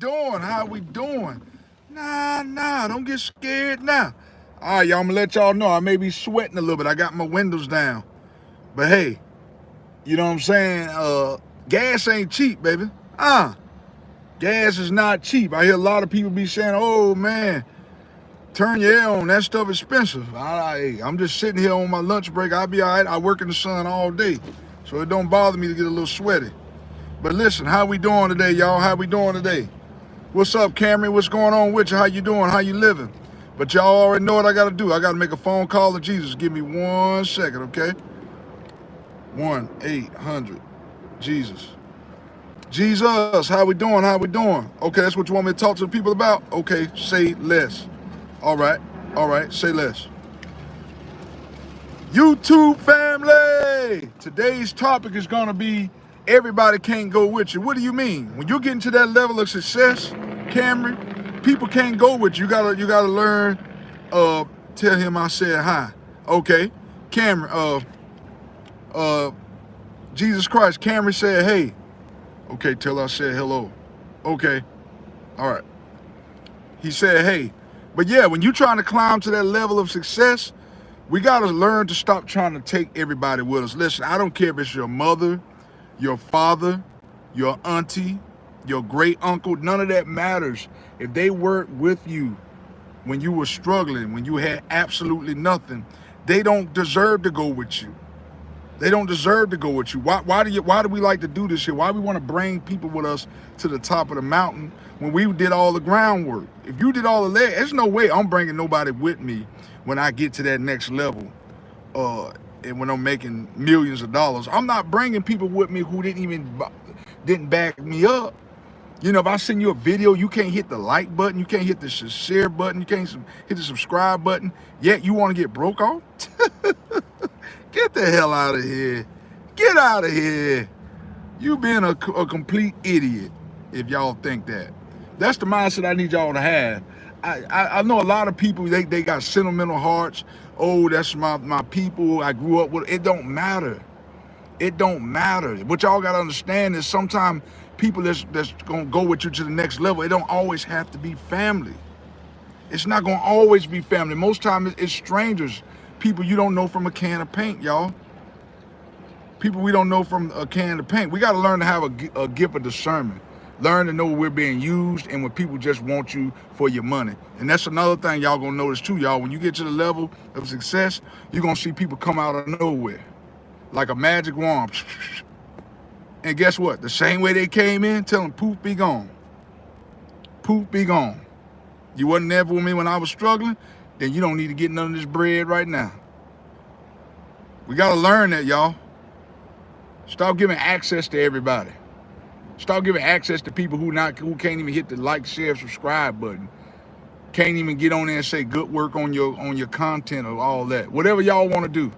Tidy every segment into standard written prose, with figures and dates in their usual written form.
doing? How we doing? Nah, don't get scared now. All right, y'all, I'm gonna let y'all know I may be sweating a little bit. I got my windows down. But hey, you know what I'm saying? Gas ain't cheap, baby. Gas is not cheap. I hear a lot of people be saying, oh man, turn your air on. That stuff expensive. I'm just sitting here on my lunch break. I'll be all right. I work in the sun all day. So it don't bother me to get a little sweaty. But listen, how we doing today, y'all? How we doing today? What's up, Camry? What's going on with you? How you doing? How you living? But y'all already know what I got to do. I got to make a phone call to Jesus. Give me 1 second, okay? 1-800 Jesus. Jesus, how we doing? How we doing? Okay, that's what you want me to talk to the people about? Okay, say less. All right, say less. YouTube family, today's topic is gonna be everybody can't go with you. What do you mean? When you get into that level of success, Cameron, people can't go with you. You gotta learn. Tell him I said hi. Okay, Cameron. Jesus Christ. Cameron said hey. Okay, tell I said hello. Okay, all right. He said hey. But yeah, when you're trying to climb to that level of success, we got to learn to stop trying to take everybody with us. Listen, I don't care if it's your mother, your father, your auntie, your great uncle. None of that matters. If they worked with you when you were struggling, when you had absolutely nothing, they don't deserve to go with you. They don't deserve to go with you. Why do we like to do this shit? Why we want to bring people with us to the top of the mountain when we did all the groundwork? If you did all of that, there's no way I'm bringing nobody with me when I get to that next level. And when I'm making millions of dollars, I'm not bringing people with me who didn't back me up. You know, if I send you a video, you can't hit the like button, you can't hit the share button, you can't hit the subscribe button, yet you want to get broke off? Get the hell out of here. Get out of here. You being a complete idiot if y'all think that. That's the mindset I need y'all to have. I know a lot of people, they got sentimental hearts. Oh, that's my people I grew up with. It don't matter. It don't matter. What y'all got to understand is sometimes people that's going to go with you to the next level, it don't always have to be family. It's not going to always be family. Most times it's strangers. People you don't know from a can of paint, y'all. People we don't know from a can of paint. We got to learn to have a gift of discernment. Learn to know when we're being used and when people just want you for your money. And that's another thing y'all gonna notice too, y'all. When you get to the level of success, you're gonna see people come out of nowhere like a magic wand. And guess what? The same way they came in, tell them poof, be gone. Poof, be gone. You wasn't there for me when I was struggling, then you don't need to get none of this bread right now. We gotta learn that, y'all. Stop giving access to everybody. Stop giving access to people who can't even hit the like, share, subscribe button. Can't even get on there and say good work on your content or all that. Whatever y'all want to do.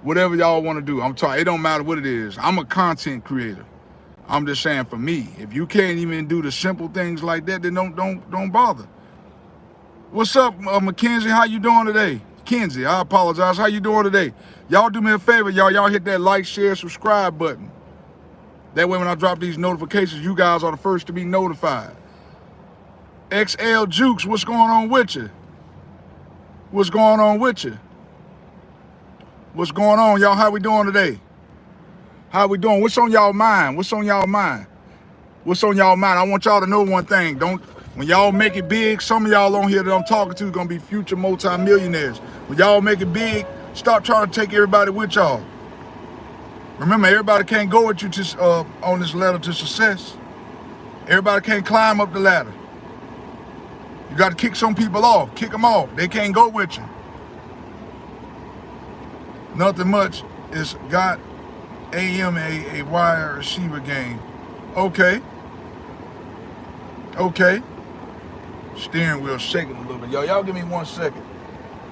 Whatever y'all want to do. I'm talking, it don't matter what it is. I'm a content creator. I'm just saying for me, if you can't even do the simple things like that, then don't bother. What's up, Mackenzie? How you doing today? Kenzie, I apologize. How you doing today? Y'all do me a favor, y'all hit that like, share, subscribe button. That way when I drop these notifications, you guys are the first to be notified. XL Jukes, what's going on with you? What's going on with you? What's going on, y'all? How we doing today? How we doing? What's on y'all mind? What's on y'all mind? What's on y'all mind? I want y'all to know one thing. When y'all make it big, some of y'all on here that I'm talking to is gonna be future multi-millionaires. When y'all make it big, stop trying to take everybody with y'all. Remember, everybody can't go with you on this ladder to success. Everybody can't climb up the ladder. You got to kick some people off. Kick them off. They can't go with you. Nothing much. It's got AMA a wire receiver game. Okay. Steering wheel shaking a little bit. Y'all give me 1 second.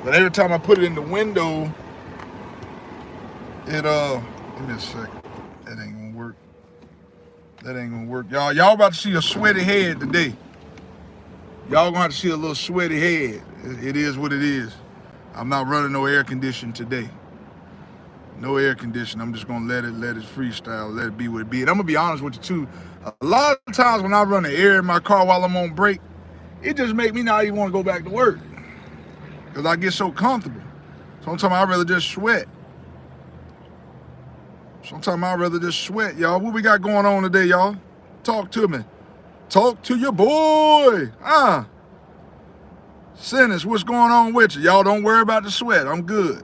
But every time I put it in the window, give me a second. That ain't gonna work. That ain't gonna work. Y'all about to see a sweaty head today. Y'all gonna have to see a little sweaty head. It is what it is. I'm not running no air conditioning today. No air conditioning. I'm just gonna let it freestyle, let it be what it be. And I'm gonna be honest with you too. A lot of times when I run the air in my car while I'm on break, it just make me not even want to go back to work because I get so comfortable. Sometimes I'd rather just sweat. Y'all. What we got going on today, y'all? Talk to me. Talk to your boy. Sinners, what's going on with you? Y'all don't worry about the sweat. I'm good.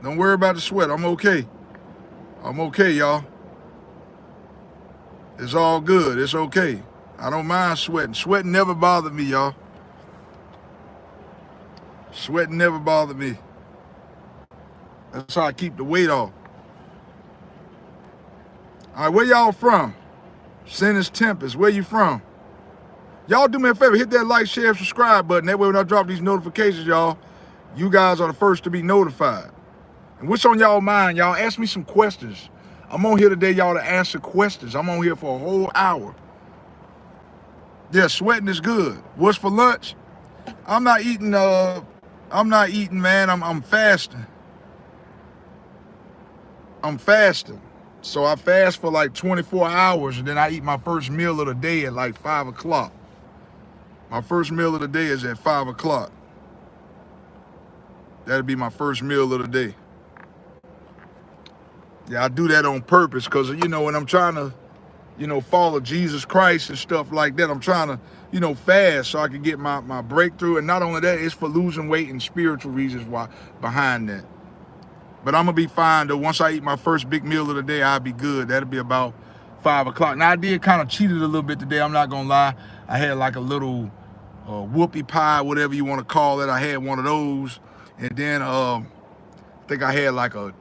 Don't worry about the sweat. I'm okay. I'm okay, y'all. It's all good. It's okay. I don't mind sweating. Sweating never bothered me, y'all. Sweating never bothered me. That's how I keep the weight off. All right, where y'all from? Sinners Tempest, where you from? Y'all do me a favor, hit that like, share, subscribe button. That way when I drop these notifications, y'all, you guys are the first to be notified. And what's on y'all mind, y'all? Ask me some questions. I'm on here today, y'all, to answer questions. I'm on here for a whole hour. Yeah, sweating is good. What's for lunch? I'm not eating, man. I'm fasting. I'm fasting. So I fast for like 24 hours, and then I eat my first meal of the day at like 5 o'clock. My first meal of the day is at 5 o'clock. That'll be my first meal of the day. Yeah, I do that on purpose because, you know, when I'm trying to, you know, follow Jesus Christ and stuff like that, I'm trying to, you know, fast so I can get my breakthrough. And not only that, it's for losing weight and spiritual reasons why behind that. But I'm going to be fine, though. Once I eat my first big meal of the day, I'll be good. That'll be about 5 o'clock. Now, I did kind of cheated a little bit today. I'm not going to lie. I had like a little whoopie pie, whatever you want to call it. I had one of those. And then I think I had like a,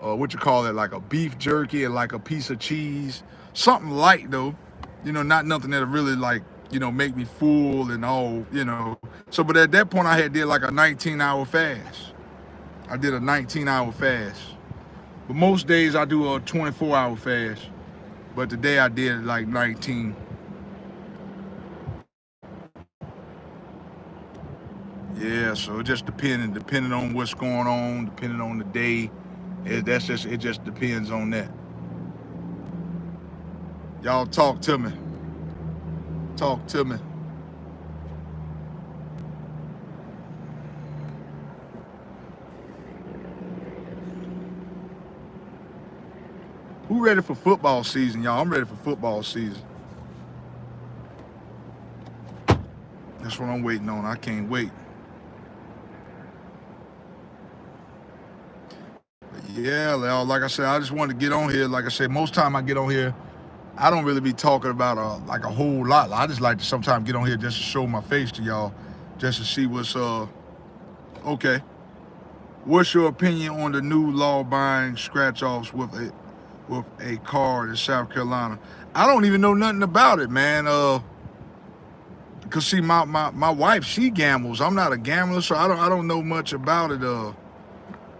like a beef jerky and like a piece of cheese. Something light, though. You know, not nothing that'll really, like, you know, make me full and all, you know. So, but at that point, I had did like a 19-hour fast. I did a 19-hour fast. But most days I do a 24-hour fast. But today I did like 19. Yeah, so it just depending on what's going on, depending on the day. It just depends on that. Y'all talk to me. Talk to me. Who ready for football season, y'all? I'm ready for football season. That's what I'm waiting on. I can't wait. But yeah, like I said, I just wanted to get on here. Like I said, most time I get on here, I don't really be talking about like a whole lot. I just like to sometimes get on here just to show my face to y'all, just to see what's okay. What's your opinion on the new law buying scratch-offs with a card in South Carolina? I don't even know nothing about it, man. Cause see, my wife, she gambles. I'm not a gambler, so I don't know much about it.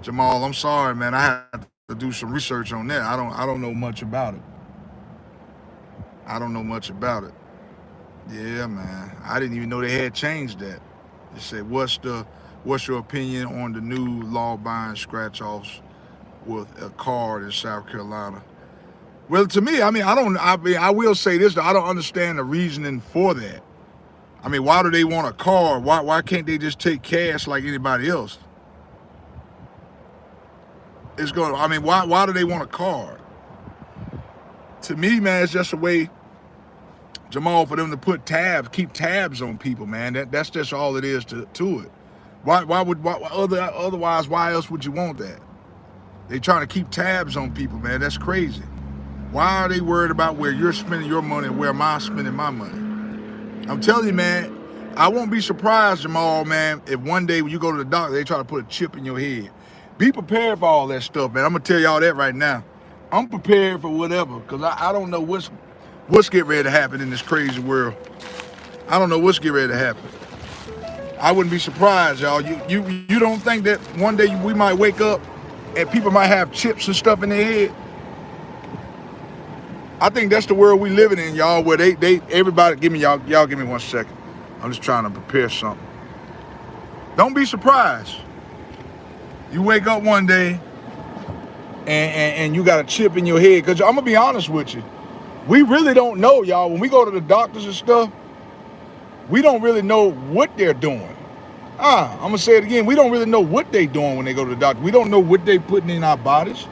Jamal, I'm sorry, man. I have to do some research on that. I don't know much about it. I don't know much about it. Yeah, man. I didn't even know they had changed that. They said, what's your opinion on the new law buying scratch-offs with a card in South Carolina? Well, to me, I will say this, though, I don't understand the reasoning for that. I mean, why do they want a card? Why can't they just take cash like anybody else? Why do they want a card? To me, man, it's just a way, Jamal, for them to keep tabs on people, man. That's just all it is to it. Otherwise, why else would you want that? They trying to keep tabs on people, man. That's crazy. Why are they worried about where you're spending your money and where am I spending my money? I'm telling you, man, I won't be surprised, Jamal, man, if one day when you go to the doctor, they try to put a chip in your head. Be prepared for all that stuff, man. I'm going to tell y'all that right now. I'm prepared for whatever, because I don't know what's getting ready to happen in this crazy world. I don't know what's getting ready to happen. I wouldn't be surprised, y'all. You don't think that one day we might wake up and people might have chips and stuff in their head? I think that's the world we living in, y'all, where everybody, give me 1 second. I'm just trying to prepare something. Don't be surprised. You wake up one day and you got a chip in your head, because I'm going to be honest with you. We really don't know, y'all. When we go to the doctors and stuff, we don't really know what they're doing. I'm gonna say it again. We don't really know what they're doing when they go to the doctor. We don't know what they're putting in our bodies.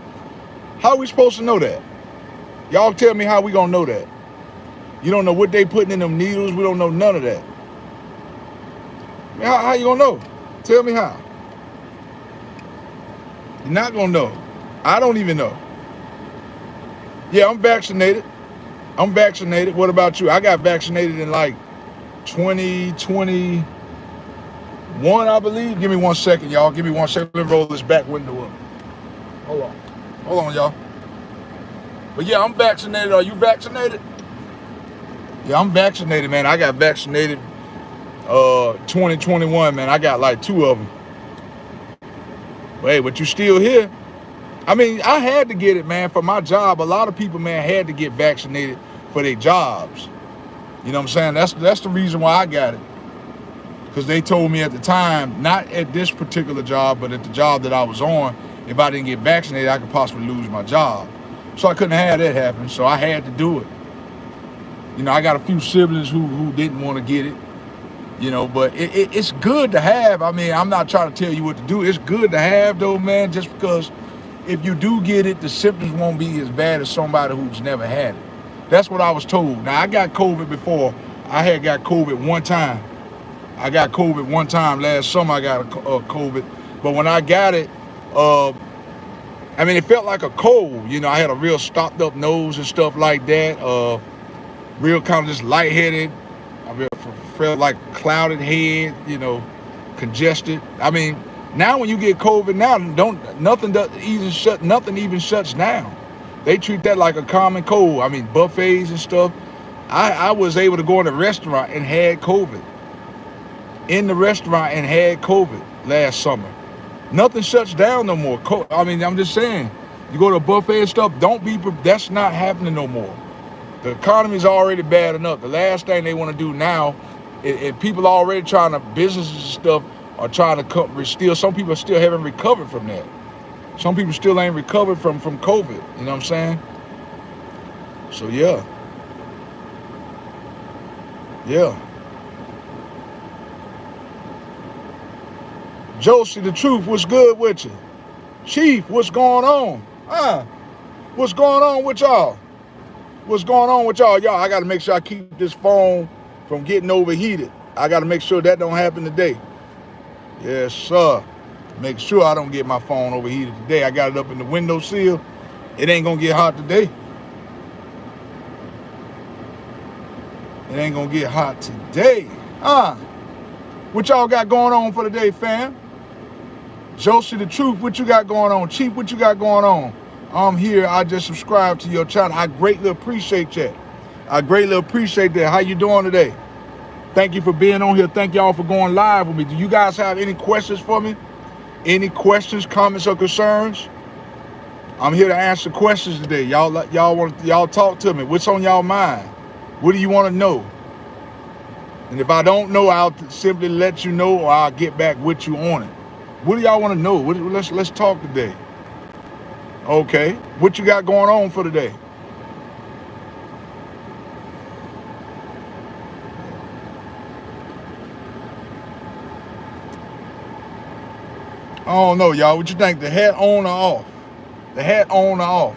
How are we supposed to know that? Y'all tell me how we gonna know that. You don't know what they putting in them needles. We don't know none of that. How you gonna know? Tell me how. You're not gonna know. I don't even know. Yeah, I'm vaccinated. I'm vaccinated. What about you? I got vaccinated in like 2021, I believe. Give me 1 second, y'all. Give me 1 second. Let me roll this back window up. Hold on. Hold on, y'all. But yeah, I'm vaccinated. Are you vaccinated? Yeah, I'm vaccinated, man. I got vaccinated 2021, man. I got like 2 of them. But hey, but you still here. I mean, I had to get it, man, for my job. A lot of people, man, had to get vaccinated for their jobs. You know what I'm saying? That's the reason why I got it. Because they told me at the time, not at this particular job, but at the job that I was on, if I didn't get vaccinated, I could possibly lose my job. So I couldn't have that happen. So I had to do it. You know, I got a few siblings who didn't want to get it. You know, but it's good to have. I mean, I'm not trying to tell you what to do. It's good to have, though, man, just because if you do get it, the symptoms won't be as bad as somebody who's never had it. That's what I was told. Now, I got COVID before. I had got COVID one time. I got COVID one time last summer. I got COVID. But when I got it, I mean, it felt like a cold. You know, I had a real stopped up nose and stuff like that. Real kind of just lightheaded. I felt like clouded head, you know, congested. I mean, now when you get COVID now, nothing even shuts down. They treat that like a common cold. I mean, buffets and stuff. I was able to go in a restaurant and had COVID. In the restaurant and had COVID last summer. Nothing shuts down no more. I mean, I'm just saying, you go to a buffet and stuff, that's not happening no more. The economy's already bad enough. The last thing they want to do now, if people are already trying to, businesses and stuff are trying to some people still haven't recovered from that. Some people still ain't recovered from COVID, you know what I'm saying? So yeah. Yeah. Josie, the truth, what's good with you? Chief, what's going on? What's going on with y'all? What's going on with y'all? Y'all, I got to make sure I keep this phone from getting overheated. I got to make sure that don't happen today. Yes, sir. Make sure I don't get my phone overheated today. I got it up in the windowsill. It ain't going to get hot today. It ain't going to get hot today. What y'all got going on for today, fam? Josie, the truth, what you got going on? Chief, what you got going on? I'm here. I just subscribed to your channel. I greatly appreciate that. I greatly appreciate that. How you doing today? Thank you for being on here. Thank y'all for going live with me. Do you guys have any questions for me? Any questions, comments, or concerns? I'm here to answer questions today. Y'all talk to me. What's on y'all mind? What do you want to know? And if I don't know, I'll simply let you know, or I'll get back with you on it. What do y'all want to know? Let's talk today. Okay, what you got going on for today? I don't know, y'all. What you think? The hat on or off? The hat on or off?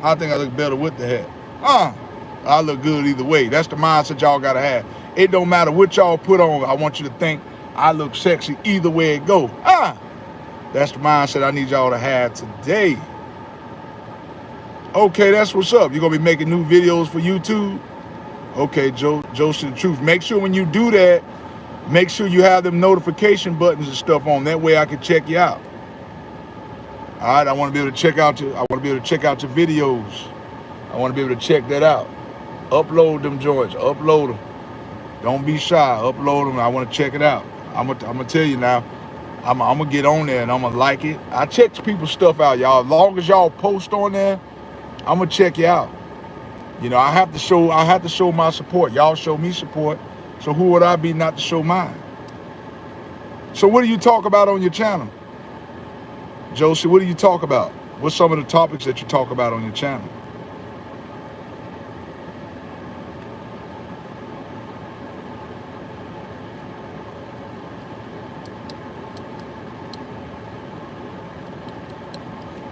I think I look better with the hat. I look good either way. That's the mindset y'all gotta have. It don't matter what y'all put on. I want you to think I look sexy either way it go. That's the mindset I need y'all to have today. Okay, that's what's up. You're gonna be making new videos for YouTube? Okay, Josie the Truth. Make sure when you do that, make sure you have them notification buttons and stuff on. That way I can check you out. All right, I want to be able to check out your videos. I want to be able to check that out. Upload them joints. Upload them. Don't be shy. Upload them. I want to check it out. I'm gonna tell you now. I'm gonna get on there and I'm gonna like it. I check people's stuff out, y'all. As long as y'all post on there, I'm gonna check you out. You know, I have to show my support. Y'all show me support. So who would I be not to show mine? So what do you talk about on your channel? Josie, what do you talk about? What's some of the topics that you talk about on your channel?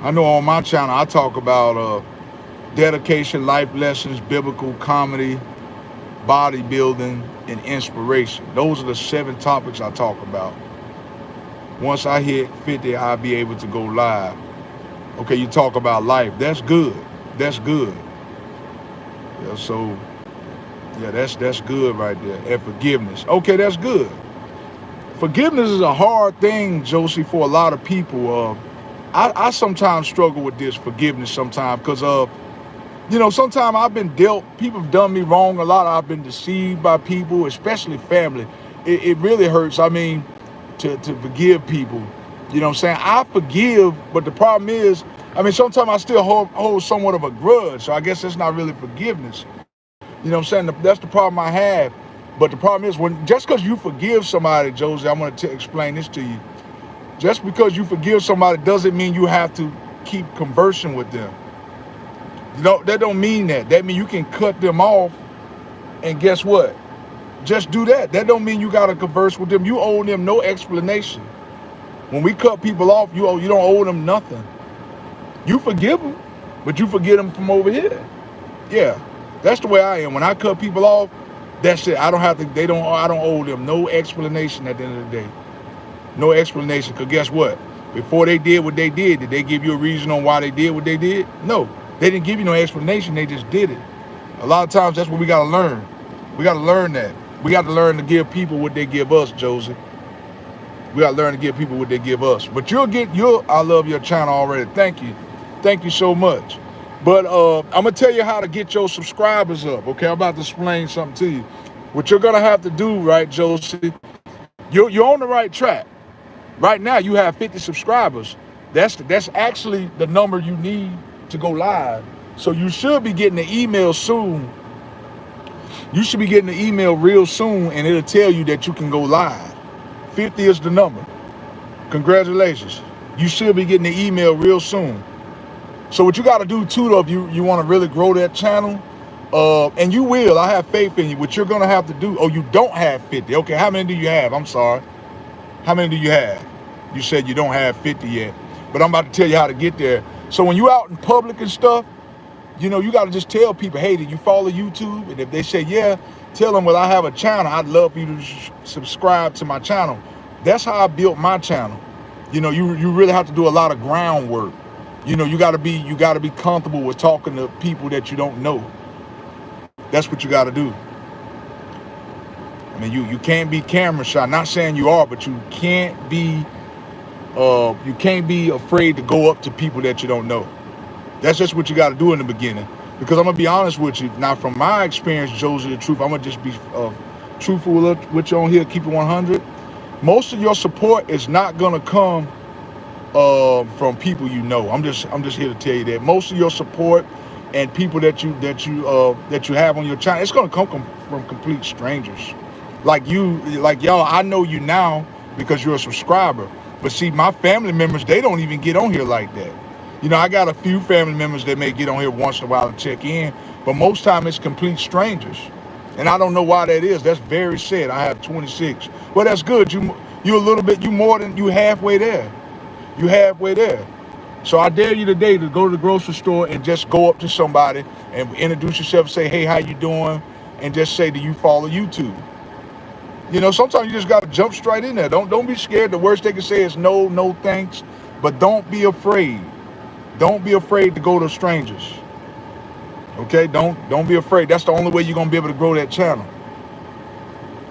I know on my channel I talk about dedication, life lessons, biblical comedy, bodybuilding, and inspiration. Those are the 7 topics I talk about. Once I hit 50, I'll be able to go live. Okay, you talk about life. That's good. That's good. Yeah, so, yeah, that's good right there. And forgiveness. Okay, that's good. Forgiveness is a hard thing, Josie, for a lot of people. I sometimes struggle with this forgiveness sometimes because you know, sometimes I've been dealt, people have done me wrong a lot. I've been deceived by people, especially family. It really hurts, I mean, to forgive people. You know what I'm saying? I forgive, but the problem is, I mean, sometimes I still hold somewhat of a grudge. So I guess that's not really forgiveness. You know what I'm saying? That's the problem I have. But the problem is, just because you forgive somebody, Josie, I'm going to explain this to you. Just because you forgive somebody doesn't mean you have to keep conversing with them. You know, that don't mean that. That means you can cut them off, and guess what? Just do that. That don't mean you got to converse with them. You owe them no explanation. When we cut people off, you don't owe them nothing. You forgive them, but you forget them from over here. Yeah, that's the way I am. When I cut people off, that's it. I don't owe them no explanation at the end of the day. No explanation, because guess what? Before they did what they did they give you a reason on why they did what they did? No, they didn't give you no explanation, they just did it. A lot of times that's what we gotta learn. We gotta learn that. We got to learn to give people what they give us, Josie. We got to learn to give people what they give us. But I love your channel already. Thank you. Thank you so much. But I'm going to tell you how to get your subscribers up, okay? I'm about to explain something to you. What you're going to have to do, right, Josie, you're on the right track. Right now, you have 50 subscribers. That's actually the number you need to go live. So you should be getting an email soon. You should be getting an email real soon, and it'll tell you that you can go live. 50 is the number. Congratulations. You should be getting the email real soon. So what you got to do too, though, if you want to really grow that channel, and you will, I have faith in you. What you're going to have to do, you don't have 50. Okay, how many do you have? I'm sorry. How many do you have? You said you don't have 50 yet, but I'm about to tell you how to get there. So when you out in public and stuff, you know, you got to just tell people, hey, did you follow YouTube? And if they say, yeah, tell them, well, I have a channel. I'd love for you to subscribe to my channel. That's how I built my channel. You know, you really have to do a lot of groundwork. You know, you got to be comfortable with talking to people that you don't know. That's what you got to do. I mean, you can't be camera shy. Not saying you are, but you can't be afraid to go up to people that you don't know. That's just what you got to do in the beginning. Because I'm going to be honest with you. Now, from my experience, Josie, the truth, I'm going to just be truthful with you on here, keep it 100. Most of your support is not going to come from people you know. I'm just here to tell you that. Most of your support and people that you have on your channel, it's going to come from complete strangers. Like y'all, I know you now because you're a subscriber. But see, my family members, they don't even get on here like that. You know, I got a few family members that may get on here once in a while to check in, but most time it's complete strangers. And I don't know why that is. That's very sad. I have 26. Well, that's good. You halfway there. You halfway there. So I dare you today to go to the grocery store and just go up to somebody and introduce yourself, say, hey, how you doing? And just say, do you follow YouTube? You know, sometimes you just got to jump straight in there. Don't be scared. The worst they can say is no thanks. But don't be afraid. Don't be afraid to go to strangers. Okay? Don't be afraid. That's the only way you're going to be able to grow that channel.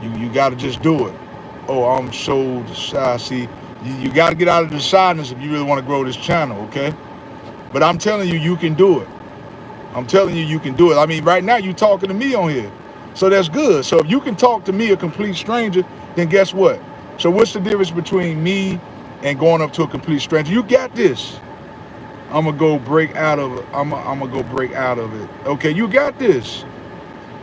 You got to just do it. Oh, I'm so shy. See, you got to get out of the shyness if you really want to grow this channel, okay? But I'm telling you, you can do it. I'm telling you, you can do it. I mean, right now you're talking to me on here. So that's good. So if you can talk to me, a complete stranger, then guess what? So what's the difference between me and going up to a complete stranger? You got this. I'm going to go break out of it. I'm going to go break out of it. Okay, you got this.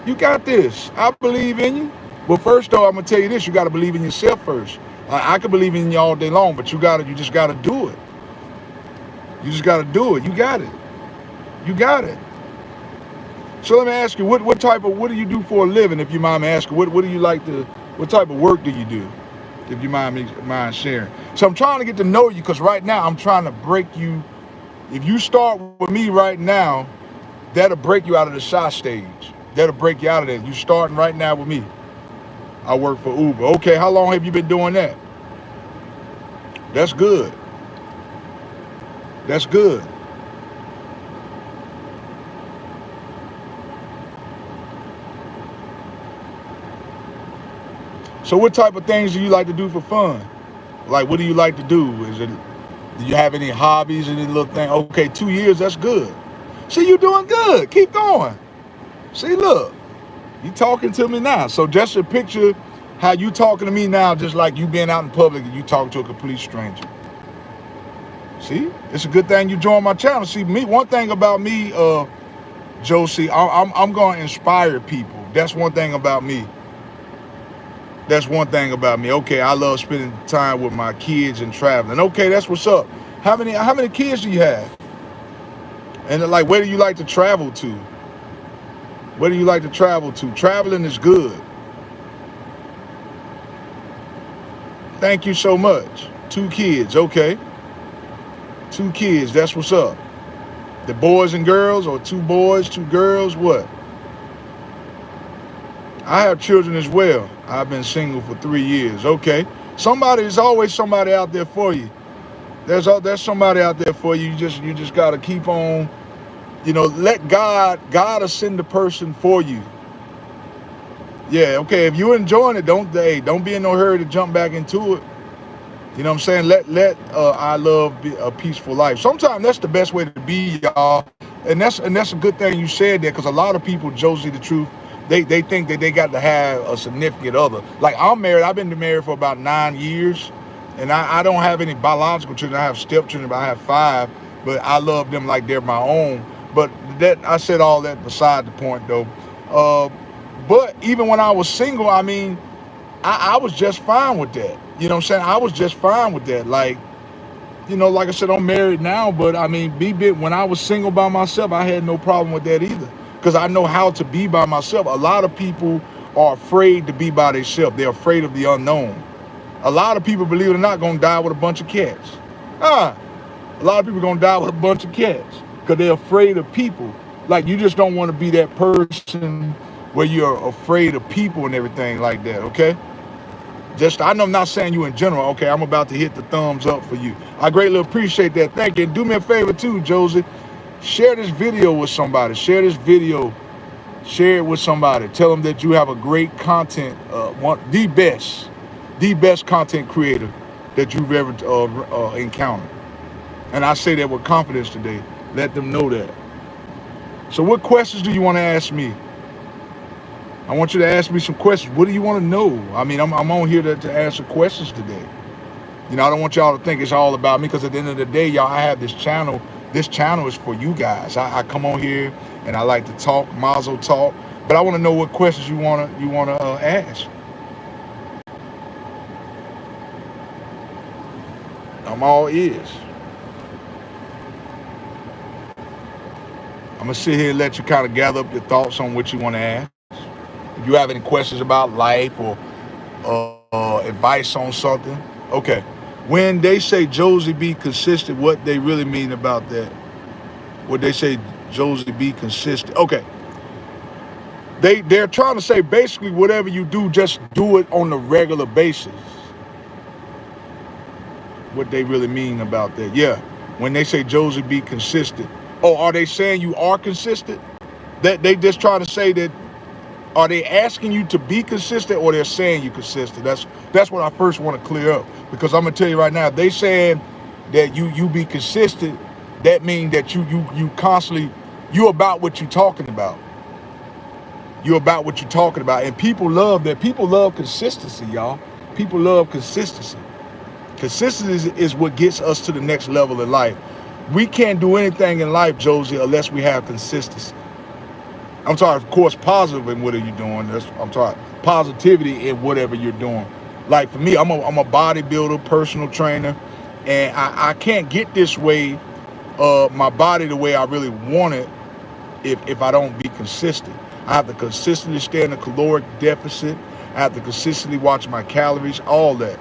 You got this. I believe in you. But first, though, I'm going to tell you this. You got to believe in yourself first. I can believe in you all day long, but you just got to do it. You just got to do it. You got it. You got it. So let me ask you, what do you do for a living, if you mind me asking? What do you like to, what type of work do you do, if you mind sharing? So I'm trying to get to know you, because right now I'm trying to break you If you start with me right now, that'll break you out of the shy stage. That'll break you out of there. You starting right now with me. I work for Uber. Okay, how long have you been doing that? That's good. That's good. So what type of things do you like to do for fun? Like, what do you like to do? Do you have any hobbies, any little thing? Okay, 2 years, that's good. See, you doing good. Keep going. See, look, you talking to me now. So just a picture how you talking to me now, just like you being out in public and you talking to a complete stranger. See, it's a good thing you joined my channel. See, me, one thing about me, Josie, I'm going to inspire people. That's one thing about me. That's one thing about me. Okay, I love spending time with my kids and traveling. Okay, that's what's up. How many kids do you have? And like, where do you like to travel to? Where do you like to travel to? Traveling is good. Thank you so much. 2 kids, okay. 2 kids, that's what's up. The boys and girls, or 2 boys, 2 girls, what? I have children as well. I've been single for 3 years. Okay. There's always somebody out there for you. There's somebody out there for you. You just gotta keep on, let God will send the person for you. Yeah, okay. If you're enjoying it, don't be in no hurry to jump back into it. You know what I'm saying? Let I love be a peaceful life. Sometimes that's the best way to be, y'all. And that's a good thing you said that, because a lot of people, Josie, the truth, they think that they got to have a significant other. Like, I'm married. I've been married for about 9 years, and I don't have any biological children. I have stepchildren, but I have 5. But I love them like they're my own. But I said all that beside the point, though. But even when I was single, I mean, I was just fine with that. You know what I'm saying? I was just fine with that. Like, like I said, I'm married now, but I mean, when I was single by myself, I had no problem with that either, because I know how to be by myself. A lot of people are afraid to be by themselves. They're afraid of the unknown. A lot of people, believe it or not, gonna die with a bunch of cats. A lot of people gonna die with a bunch of cats because they're afraid of people. Like, you just don't want to be that person where you're afraid of people and everything like that, okay? I know I'm not saying you in general. Okay, I'm about to hit the thumbs up for you. I greatly appreciate that. Thank you. And do me a favor too, Josie. Share this video with somebody. Share this video. Share it with somebody. Tell them that you have a great content, the best content creator that you've ever encountered. And I say that with confidence today. Let them know that. So what questions do you want to ask me? I want you to ask me some questions. What do you want to know? I mean, I'm on here to answer questions today. I don't want y'all to think it's all about me, because at the end of the day, y'all, I have this channel. This channel is for you guys. I come on here and I like to talk, mazel talk. But I want to know what questions you wanna ask. I'm all ears. I'm gonna sit here and let you kind of gather up your thoughts on what you want to ask. If you have any questions about life or advice on something, okay. When they say Josie be consistent, what they really mean about that? What they say, Josie be consistent. Okay. They're trying to say basically whatever you do, just do it on a regular basis. What they really mean about that? Yeah. When they say Josie be consistent. Oh, are they saying you are consistent? That they just trying to say that. Are they asking you to be consistent, or they're saying you consistent? That's what I first want to clear up, because I'm gonna tell you right now, if they saying that you be consistent, that means that you constantly, you about what you're talking about. You're about what you're talking about, and people love that. People love consistency, y'all. People love consistency. Consistency is what gets us to the next level in life. We can't do anything in life, Josie, unless we have consistency. I'm talking, of course, positive in whatever you're doing. I'm talking positivity in whatever you're doing. Like for me, I'm a bodybuilder, personal trainer, and I can't get this way, my body the way I really want it, if I don't be consistent. I have to consistently stay in a caloric deficit. I have to consistently watch my calories, all that.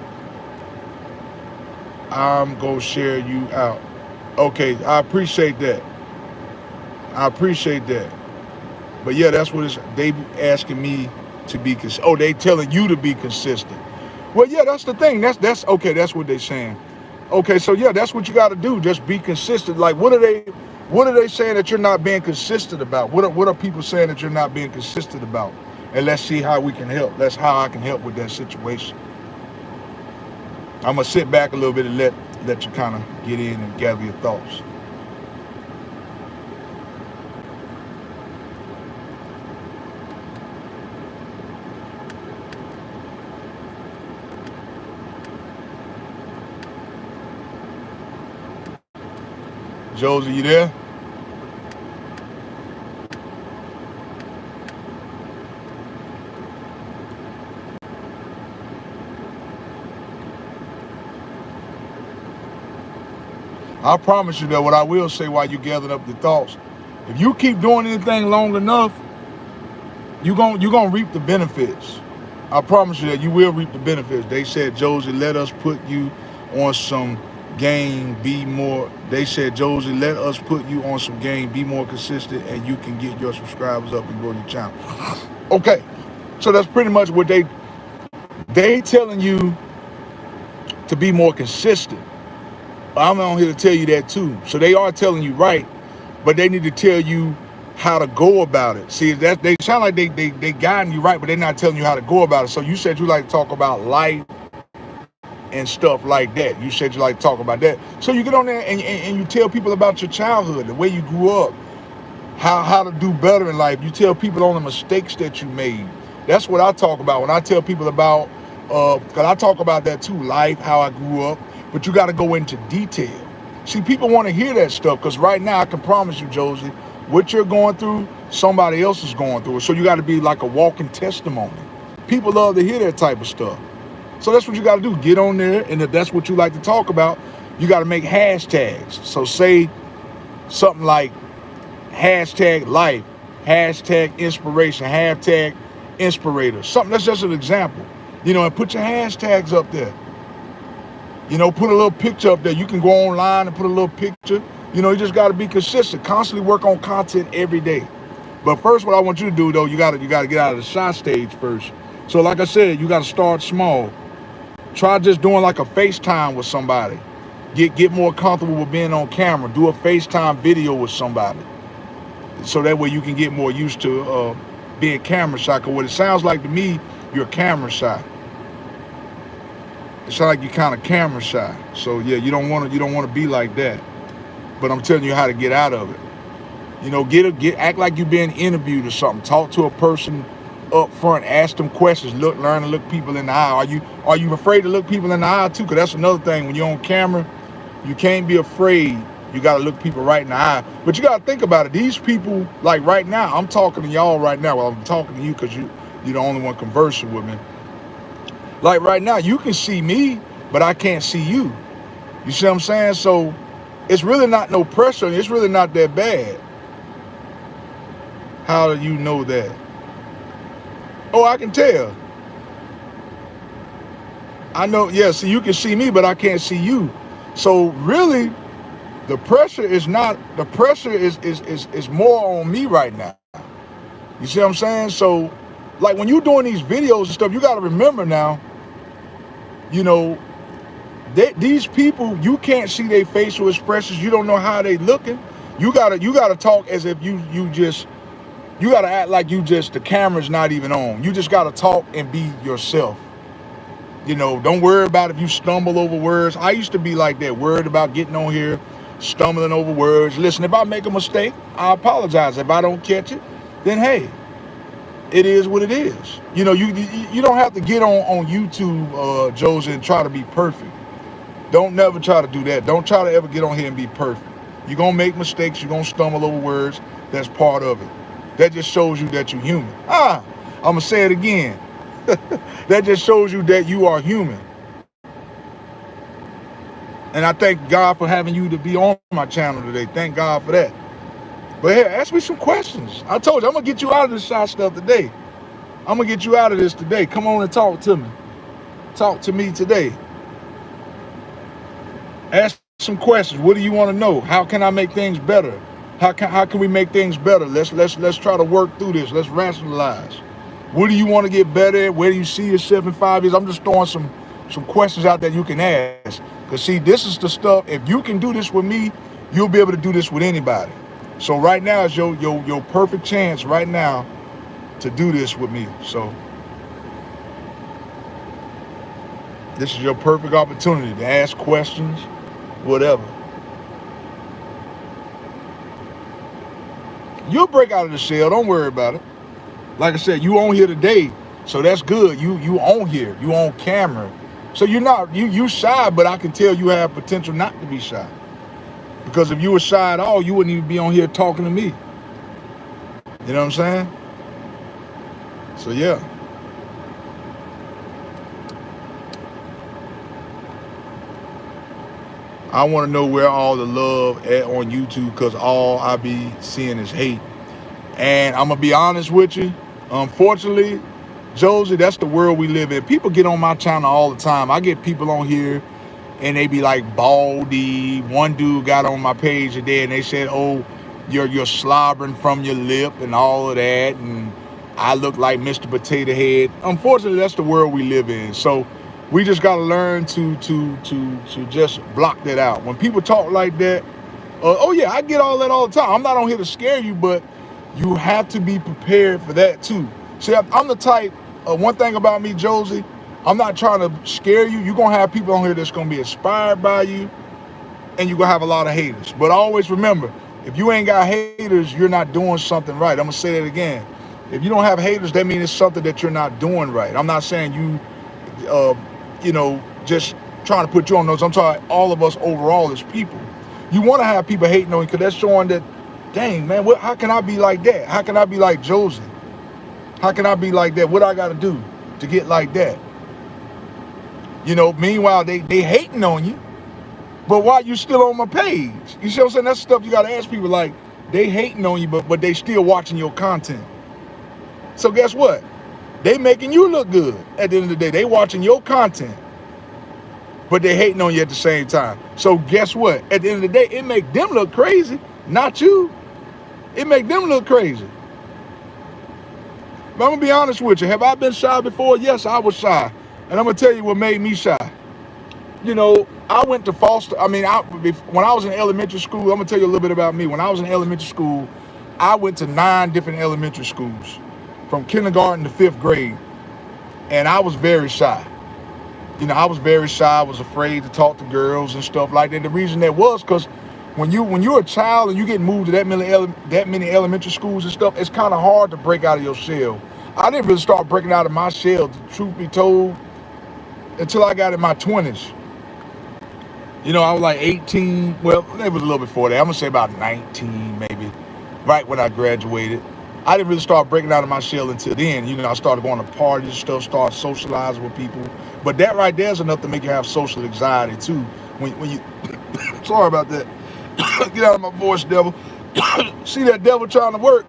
I'm gonna share you out. Okay, I appreciate that. I appreciate that. But yeah, that's what it's. They asking me to be. Oh, they telling you to be consistent. Well, yeah, that's the thing. That's okay. That's what they saying. Okay, so yeah, that's what you got to do. Just be consistent. Like, what are they saying that you're not being consistent about? What are people saying that you're not being consistent about? And let's see how we can help. That's how I can help with that situation. I'm gonna sit back a little bit and let you kind of get in and gather your thoughts. Josie, you there? I promise you that what I will say while you gathering up your thoughts, if you keep doing anything long enough, you're gonna reap the benefits. I promise you that you will reap the benefits. They said, Josie, let us put you on some game, be more. They said, Josie, let us put you on some game, be more consistent, and you can get your subscribers up and grow your channel. Okay, so that's pretty much what they telling you to be more consistent. I'm on here to tell you that too. So they are telling you right, but they need to tell you how to go about it. See, that they sound like they guiding you right, but they're not telling you how to go about it. So you said you like to talk about life and stuff like that. You said you like to talk about that. So you get on there and you tell people about your childhood, the way you grew up, how to do better in life. You tell people on the mistakes that you made. That's what I talk about when I tell people about, because I talk about that too, life, how I grew up, but you got to go into detail. See, people want to hear that stuff because right now I can promise you, Josie, what you're going through, somebody else is going through it. So you got to be like a walking testimony. People love to hear that type of stuff. So that's what you got to do. Get on there, and if that's what you like to talk about, you got to make hashtags. So say something like hashtag life, hashtag inspiration, hashtag inspirator. Something that's just an example. And put your hashtags up there. Put a little picture up there. You can go online and put a little picture. You just got to be consistent. Constantly work on content every day. But first, what I want you to do, though, you got to get out of the shy stage first. So like I said, you got to start small. Try just doing like a FaceTime with somebody. Get more comfortable with being on camera. Do a FaceTime video with somebody. So that way you can get more used to being camera shy. Because what it sounds like to me, you're camera shy. It sounds like you're kind of camera shy. So yeah, you don't want to be like that. But I'm telling you how to get out of it. Act like you're being interviewed or something. Talk to a person up front. Ask them questions. Learn to look people in the eye. Are you afraid to look people in the eye too? Because that's another thing. When you're on camera, you can't be afraid. You got to look people right in the eye. But you got to think about it. These people, like right now, I'm talking to y'all right now. Well, I'm talking to you because you're the only one conversing with me. Like right now, you can see me, but I can't see you. You see what I'm saying? So it's really not no pressure. It's really not that bad. How do you know that? Oh, I can tell. I know, yeah, so you can see me, but I can't see you. So really, the pressure is more on me right now. You see what I'm saying? So like when you're doing these videos and stuff, you got to remember now, these people, you can't see their facial expressions. You don't know how they looking. You gotta talk as if you gotta act like the camera's not even on. You just gotta talk and be yourself. Don't worry about if you stumble over words. I used to be like that, worried about getting on here, stumbling over words. Listen, if I make a mistake, I apologize. If I don't catch it, then hey, it is what it is. You don't have to get on YouTube, Josie, and try to be perfect. Don't never try to do that. Don't try to ever get on here and be perfect. You're going to make mistakes. You're going to stumble over words. That's part of it. That just shows you that you're human. I'm going to say it again. That just shows you that you are human. And I thank God for having you to be on my channel today. Thank God for that. But hey, ask me some questions. I told you, I'm going to get you out of this shy stuff today. I'm going to get you out of this today. Come on and talk to me. Talk to me today. Ask some questions. What do you want to know? How can I make things better? How can we make things better? Let's try to work through this. Let's rationalize. What do you want to get better at? Where do you see yourself in 5 years? I'm just throwing some questions out that you can ask. Because see, this is the stuff. If you can do this with me, you'll be able to do this with anybody. So right now is your perfect chance right now to do this with me. So this is your perfect opportunity to ask questions, whatever. You'll break out of the shell. Don't worry about it. Like I said, you on here today, so that's good. You on here. You on camera. So you're not you shy, but I can tell you have potential not to be shy. Because if you were shy at all, you wouldn't even be on here talking to me. You know what I'm saying? So yeah. I want to know where all the love at on YouTube, because all I be seeing is hate. And I'm going to be honest with you. Unfortunately, Josie, that's the world we live in. People get on my channel all the time. I get people on here and they be like baldy. One dude got on my page today and they said, oh, you're slobbering from your lip and all of that. And I look like Mr. Potato Head. Unfortunately, that's the world we live in. So we just got to learn to just block that out. When people talk like that, oh yeah, I get all that all the time. I'm not on here to scare you, but you have to be prepared for that too. See, I'm the type, one thing about me, Josie, I'm not trying to scare you. You're going to have people on here that's going to be inspired by you, and you're going to have a lot of haters. But always remember, if you ain't got haters, you're not doing something right. I'm going to say that again. If you don't have haters, that means it's something that you're not doing right. I'm not saying you, just trying to put you on notes. I'm talking all of us overall as people. You want to have people hating on you because that's showing that, dang, man, how can I be like that? How can I be like Josie? How can I be like that? What I got to do to get like that? Meanwhile, they hating on you, but why you still on my page? You see what I'm saying? That's stuff you got to ask people. Like, they hating on you, but they still watching your content. So guess what? They making you look good. At the end of the day, they watching your content, but they hating on you at the same time. So guess what? At the end of the day, it make them look crazy, not you. It make them look crazy. But I'm gonna be honest with you. Have I been shy before? Yes, I was shy. And I'm gonna tell you what made me shy. I went to foster. When I was in elementary school, I'm gonna tell you a little bit about me. When I was in elementary school, I went to 9 different elementary schools, from kindergarten to 5th grade. And I was very shy. I was very shy. I was afraid to talk to girls and stuff like that. The reason that was because when you're a child and you get moved to that many elementary schools and stuff, it's kind of hard to break out of your shell. I didn't really start breaking out of my shell, the truth be told, until I got in my 20s. I was like 18. Well, it was a little before that. I'm gonna say about 19, maybe, right when I graduated. I didn't really start breaking out of my shell until then. I started going to parties and stuff, started socializing with people. But that right there is enough to make you have social anxiety too. When you, sorry about that. Get out of my voice, devil. See that devil trying to work.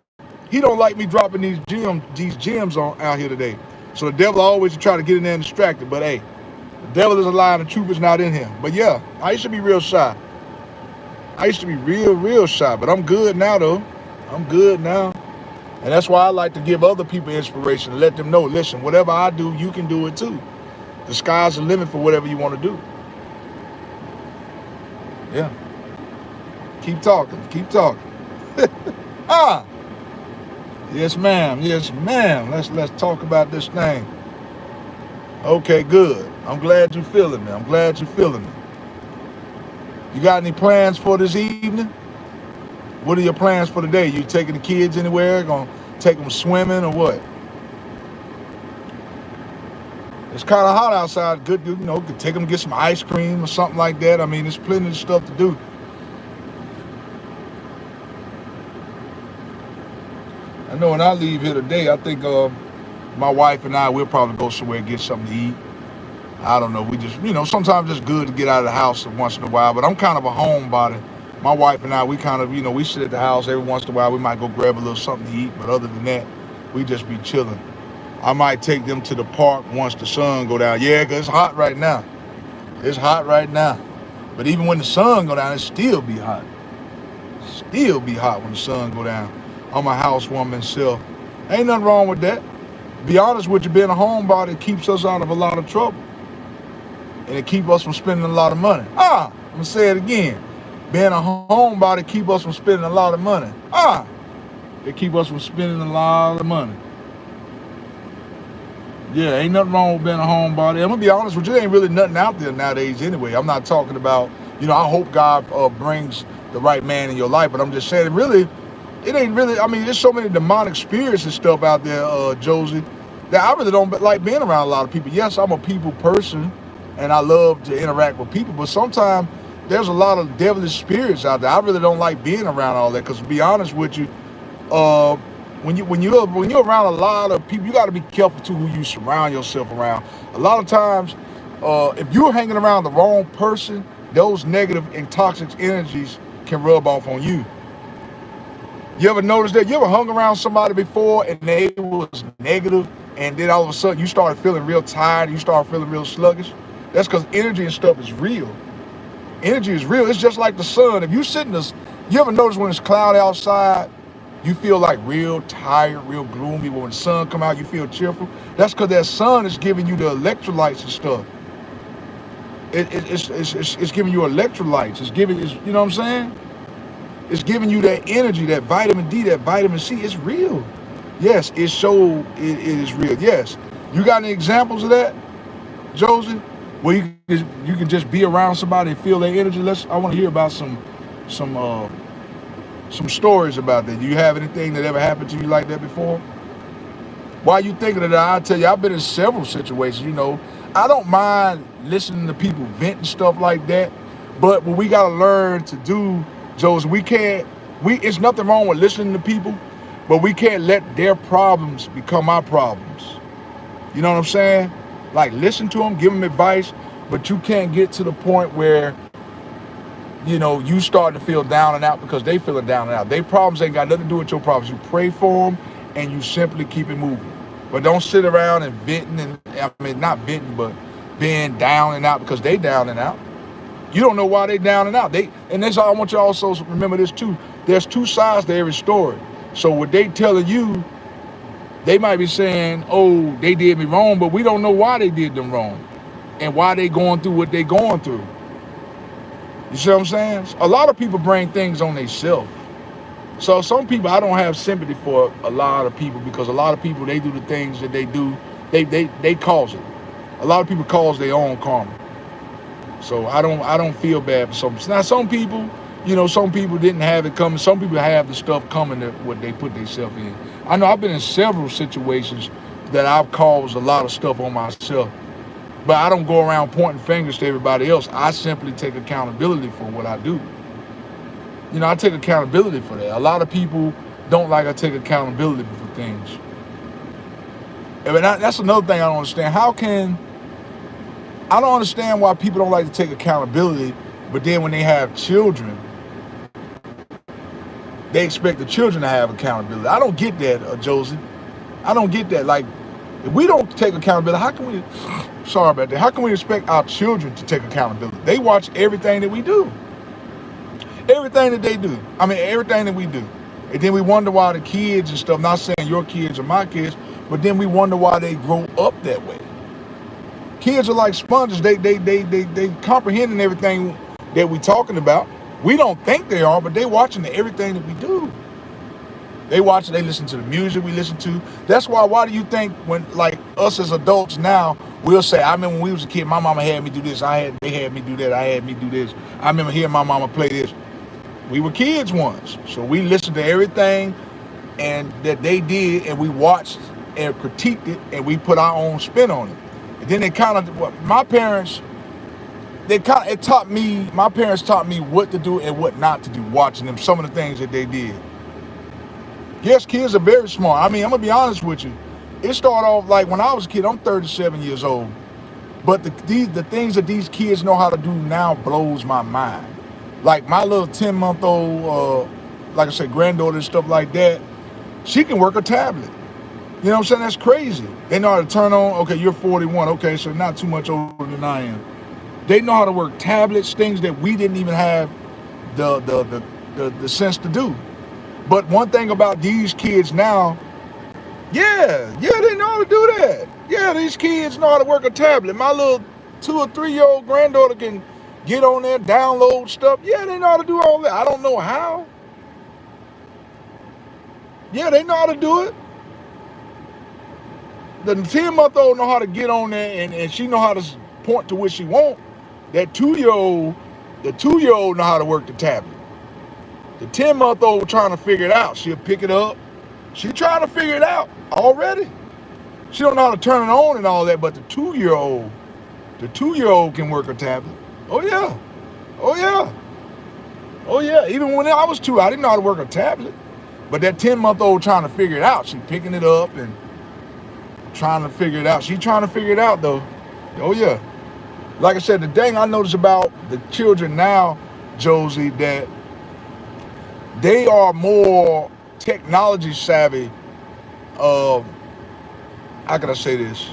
He don't like me dropping these gems on out here today. So the devil always try to get in there and distract it. But hey, the devil is a lie and the truth is not in him. But yeah, I used to be real shy. I used to be real shy. But I'm good now though. I'm good now. And that's why I like to give other people inspiration and let them know, listen, whatever I do, you can do it too. The sky's the limit for whatever you want to do. Yeah. Keep talking. Yes, ma'am. Let's talk about this thing. Okay, good. I'm glad you're feeling me. You got any plans for this evening? What are your plans for today? You taking the kids anywhere? Gonna take them swimming or what? It's kind of hot outside. Good, could take them to get some ice cream or something like that. There's plenty of stuff to do. I know when I leave here today, I think my wife and I, we'll probably go somewhere and get something to eat. I don't know. We just, sometimes it's good to get out of the house once in a while, but I'm kind of a homebody. My wife and I, we kind of, we sit at the house every once in a while. We might go grab a little something to eat, but other than that, we just be chilling. I might take them to the park once the sun go down. Yeah, because it's hot right now. But even when the sun go down, it still be hot. Still be hot when the sun go down. I'm a housewoman self. Ain't nothing wrong with that. Be honest with you, being a homebody keeps us out of a lot of trouble. And it keeps us from spending a lot of money. I'm gonna say it again. Being a homebody keep us from spending a lot of money. It keep us from spending a lot of money. Yeah, ain't nothing wrong with being a homebody. I'm gonna be honest with you, there ain't really nothing out there nowadays anyway. I'm not talking about, I hope God brings the right man in your life, but I'm just saying it ain't really, there's so many demonic spirits and stuff out there, Josie, that I really don't like being around a lot of people. Yes, I'm a people person and I love to interact with people, but sometimes there's a lot of devilish spirits out there. I really don't like being around all that, because to be honest with you, when you're around a lot of people, you got to be careful too who you surround yourself around. A lot of times, if you're hanging around the wrong person, those negative and toxic energies can rub off on you. You ever notice that? You ever hung around somebody before and they was negative, and then all of a sudden you started feeling real tired, you started feeling real sluggish? That's because energy and stuff is real. Energy is real. It's just like the sun. If you sit in this, you ever notice when it's cloudy outside, you feel like real tired, real gloomy. But when the sun come out, you feel cheerful. That's because that sun is giving you the electrolytes and stuff. It's giving you electrolytes. You know what I'm saying? It's giving you that energy, that vitamin D, that vitamin C. It's real. Yes, it is real. Yes. You got any examples of that, Josie? Where you can just be around somebody and feel their energy? I want to hear about some stories about that. Do you have anything that ever happened to you like that before? While you thinking of that, I'll tell you, I've been in several situations. I don't mind listening to people vent and stuff like that, but what we got to learn to do, Josie, it's nothing wrong with listening to people, but we can't let their problems become our problems. You know what I'm saying? Like, listen to them, give them advice, but you can't get to the point where, you start to feel down and out because they feeling down and out. Their problems ain't got nothing to do with your problems. You pray for them and you simply keep it moving. But don't sit around and venting not venting, but being down and out because they down and out. You don't know why they down and out. I want you to also remember this too. There's two sides to every story. So what they telling you, they might be saying, oh, they did me wrong, but we don't know why they did them wrong and why they going through what they going through. You see what I'm saying? A lot of people bring things on themselves. So some people, I don't have sympathy for a lot of people, because a lot of people, they do the things that they do, they cause it. A lot of people cause their own karma. So I don't feel bad for some. Now some people, some people didn't have it coming. Some people have the stuff coming that what they put themselves in. I know I've been in several situations that I've caused a lot of stuff on myself. But I don't go around pointing fingers to everybody else. I simply take accountability for what I do. I take accountability for that. A lot of people don't like I take accountability for things. And that's another thing I don't understand. I don't understand why people don't like to take accountability, but then when they have children, they expect the children to have accountability. I don't get that, Josie. I don't get that. Like, if we don't take accountability, how can we expect our children to take accountability? They watch everything that we do. Everything that they do. Everything that we do. And then we wonder why the kids and stuff, not saying your kids or my kids, but then we wonder why they grow up that way. Kids are like sponges. They comprehending everything that we talking about. We don't think they are, but they watching everything that we do. They watch, they listen to the music we listen to. That's why do you think when, like, us as adults now, we'll say, I remember when we was a kid, my mama had me do this, they had me do that, I had me do this. I remember hearing my mama play this. We were kids once, so we listened to everything and that they did, and we watched and critiqued it, and we put our own spin on it. And then my parents taught me what to do and what not to do, watching them, some of the things that they did. Yes, kids are very smart. I'm going to be honest with you. It started off like when I was a kid, I'm 37 years old. But the things that these kids know how to do now blows my mind. Like my little 10-month-old, like I said, granddaughter and stuff like that, she can work a tablet. You know what I'm saying? That's crazy. They know how to turn on, okay, you're 41. Okay, so not too much older than I am. They know how to work tablets, things that we didn't even have the sense to do. But one thing about these kids now, yeah, they know how to do that. Yeah, these kids know how to work a tablet. My little 2 or 3-year-old granddaughter can get on there, download stuff. Yeah, they know how to do all that. I don't know how. Yeah, they know how to do it. The 10-month-old know how to get on there, and she know how to point to what she want. That 2-year-old, the 2-year-old know how to work the tablet. The 10-month-old trying to figure it out. She'll pick it up. She trying to figure it out already. She don't know how to turn it on and all that, but the 2-year-old can work a tablet. Oh yeah. Oh yeah. Oh yeah. Even when I was 2, I didn't know how to work a tablet. But that 10-month-old trying to figure it out. She picking it up and trying to figure it out. She trying to figure it out though. Oh yeah. Like I said, the thing I notice about the children now, Josie, that they are more technology savvy. How can I say this?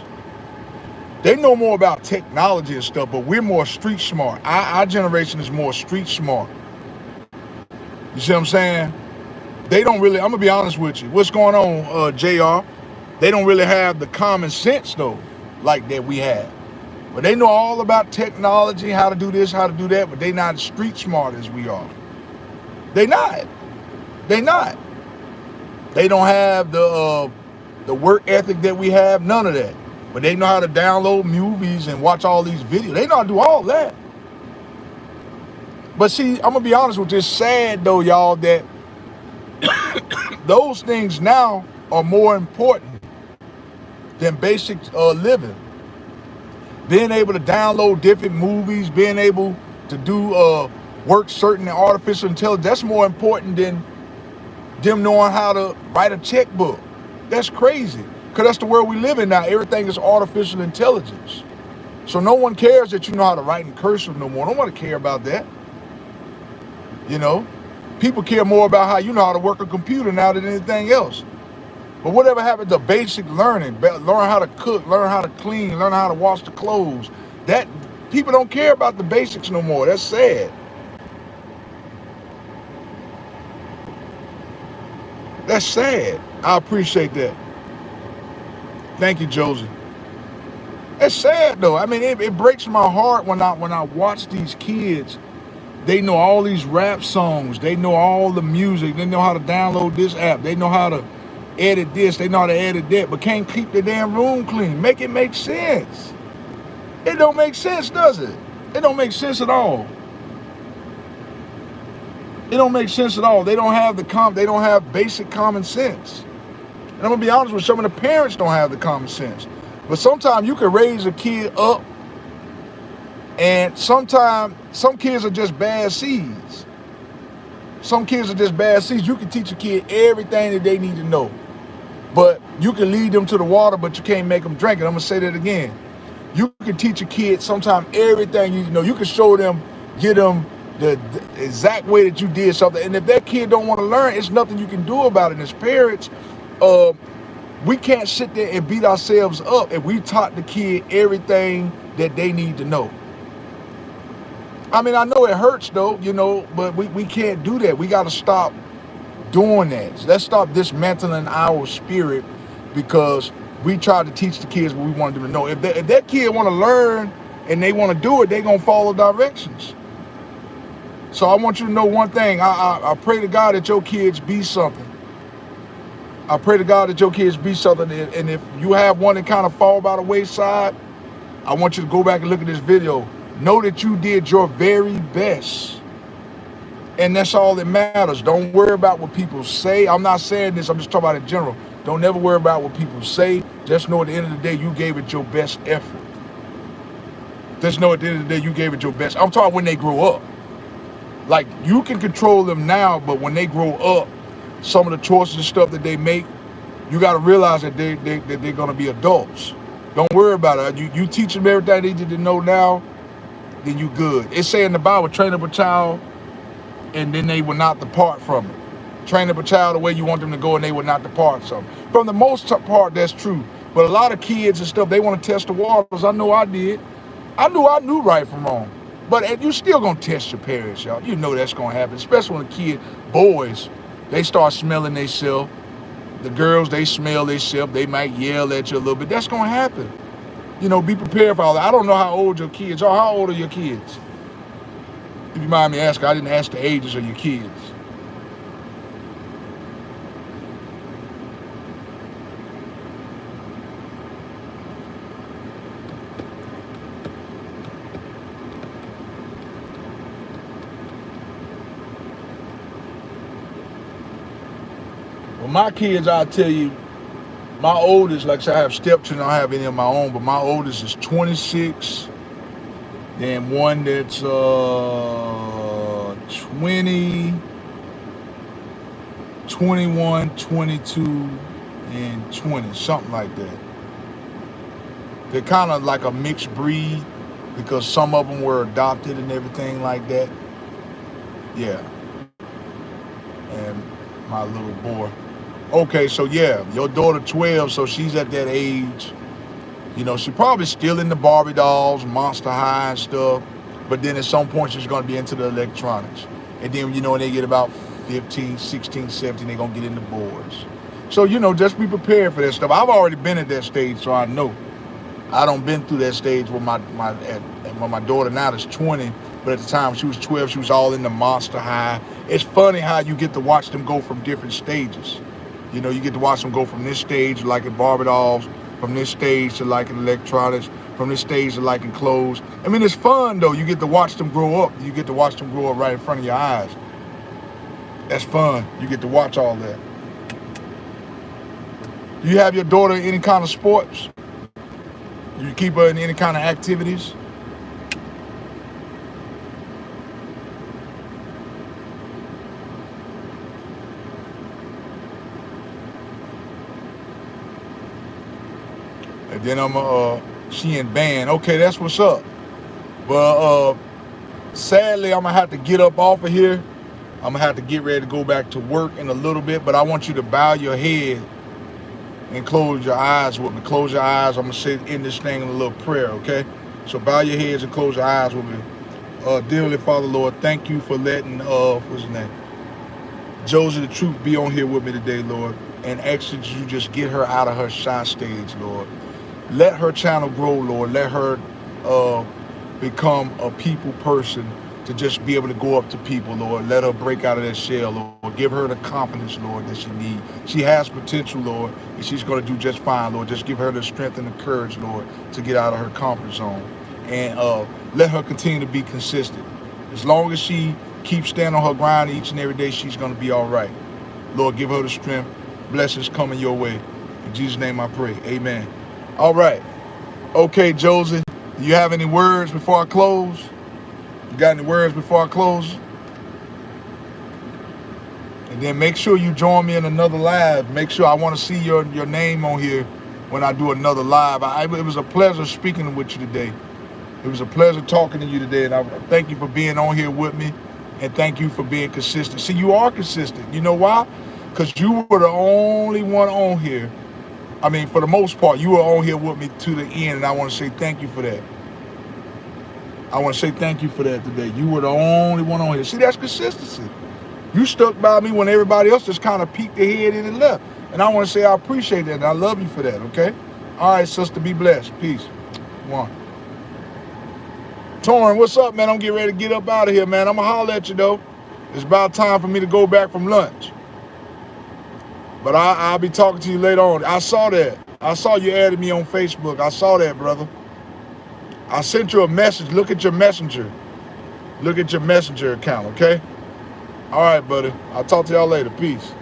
They know more about technology and stuff, but we're more street smart. Our generation is more street smart. You see what I'm saying? They don't really, I'm gonna be honest with you. What's going on, JR? They don't really have the common sense though, like that we have. But they know all about technology, how to do this, how to do that, but they not as street smart as we are. They not. They not. They don't have the work ethic that we have, none of that. But they know how to download movies and watch all these videos. They know how to do all that. But see, I'm gonna be honest with you, it's sad though, y'all, that those things now are more important than basic living. Being able to download different movies, being able to do work certain artificial intelligence, that's more important than them knowing how to write a checkbook. That's crazy, because that's the world we live in now. Everything is artificial intelligence. So no one cares that you know how to write in cursive no more. Nobody care about that. You know, people care more about how you know how to work a computer now than anything else. But whatever happened to basic learning, learn how to cook, learn how to clean, learn how to wash the clothes, that people don't care about the basics no more. That's sad. That's sad. I appreciate that. Thank you, Josie. That's sad though. I mean, it breaks my heart when I watch these kids. They know all these rap songs. They know all the music. They know how to download this app. They know how to edit this. They know how to edit that, but can't keep the damn room clean. Make it make sense. It don't make sense, does it? It don't make sense at all. It don't make sense at all. They don't have they don't have basic common sense. And I'm gonna be honest with you, some of the parents don't have the common sense. But sometimes you can raise a kid up, and sometimes some kids are just bad seeds. Some kids are just bad seeds. You can teach a kid everything that they need to know, but you can lead them to the water, but you can't make them drink it. I'm gonna say that again. You can teach a kid sometimes everything you need to know. You can show them, get them the exact way that you did something. And if that kid don't want to learn, it's nothing you can do about it. As parents, we can't sit there and beat ourselves up if we taught the kid everything that they need to know. I mean, I know it hurts though, you know, but we can't do that. We got to stop doing that. Let's stop dismantling our spirit because we try to teach the kids what we want them to know. If that kid want to learn and they want to do it, they going to follow directions. So I want you to know one thing. I pray to God that your kids be something. I pray to God that your kids be something. And if you have one that kind of fall by the wayside, I want you to go back and look at this video. Know that you did your very best. And that's all that matters. Don't worry about what people say. I'm not saying this, I'm just talking about in general. Don't never worry about what people say. Just know at the end of the day, you gave it your best effort. Just know at the end of the day, you gave it your best. I'm talking when they grow up. Like, you can control them now, but when they grow up, some of the choices and stuff that they make, you got to realize that they're going to be adults. Don't worry about it. You teach them everything they need to know now, then you good. It say in the Bible, train up a child, and then they will not depart from it. Train up a child the way you want them to go, and they will not depart from it. From the most part, that's true. But a lot of kids and stuff, they want to test the waters. I know I did. I knew right from wrong. But you still gonna test your parents, y'all. You know that's gonna happen, especially when the kid, boys, they start smelling themselves. The girls, they smell themselves. They might yell at you a little bit. That's gonna happen. You know, be prepared for all that. I don't know how old your kids are. How old are your kids? If you mind me asking, I didn't ask the ages of your kids. Well, my kids, I'll tell you, my oldest, like I said, I have stepchildren, I don't have any of my own, but my oldest is 26. Then one that's 20, 21, 22, and 20, something like that. They're kind of like a mixed breed because some of them were adopted and everything like that. Yeah. And my little boy. Okay, so yeah, your daughter 12, so she's at that age. You know, she's probably still in the Barbie dolls, Monster High and stuff. But then at some point, she's going to be into the electronics. And then, you know, when they get about 15, 16, 17, they're going to get into boards. So, you know, just be prepared for that stuff. I've already been at that stage, so I know. I done been through that stage with my daughter now is 20. But at the time she was 12, she was all in the Monster High. It's funny how you get to watch them go from different stages. You know, you get to watch them go from this stage, like in Barbie dolls, from this stage to like in electronics, from this stage to like in clothes. I mean, it's fun though. You get to watch them grow up. You get to watch them grow up right in front of your eyes. That's fun. You get to watch all that. Do you have your daughter in any kind of sports? Do you keep her in any kind of activities? And then she in band. Okay, that's what's up. But sadly, I'm gonna have to get up off of here. I'm gonna have to get ready to go back to work in a little bit, but I want you to bow your head and close your eyes with me. Close your eyes. I'm gonna say in this thing in a little prayer, okay? So bow your heads and close your eyes with me. Dear Heavenly Father, Lord, thank you for letting what's his name? Josie the Truth be on here with me today, Lord. And ask that you just get her out of her shy stage, Lord. Let her channel grow, Lord. Let her become a people person to just be able to go up to people, Lord. Let her break out of that shell, Lord. Give her the confidence, Lord, that she needs. She has potential, Lord, and she's going to do just fine, Lord. Just give her the strength and the courage, Lord, to get out of her comfort zone. And let her continue to be consistent. As long as she keeps standing on her grind each and every day, she's going to be all right. Lord, give her the strength. Blessings coming your way. In Jesus' name I pray. Amen. All right. Okay, Josie, do you have any words before I close? You got any words before I close? And then make sure you join me in another live. Make sure I want to see your name on here when I do another live. It was a pleasure speaking with you today. It was a pleasure talking to you today. And I thank you for being on here with me. And thank you for being consistent. See, you are consistent. You know why? Because you were the only one on here. I mean, for the most part, you were on here with me to the end. And I want to say thank you for that. I want to say thank you for that today. You were the only one on here. See, that's consistency. You stuck by me when everybody else just kind of peeked their head in and left. And I want to say I appreciate that, and I love you for that, okay? All right, sister, be blessed. Peace. One. Torrin, what's up, man? I'm getting ready to get up out of here, man. I'm going to holler at you, though. It's about time for me to go back from lunch. But I'll be talking to you later on. I saw that. I saw you added me on Facebook. I saw that, brother. I sent you a message. Look at your messenger. Look at your messenger account, okay? All right, buddy. I'll talk to y'all later. Peace.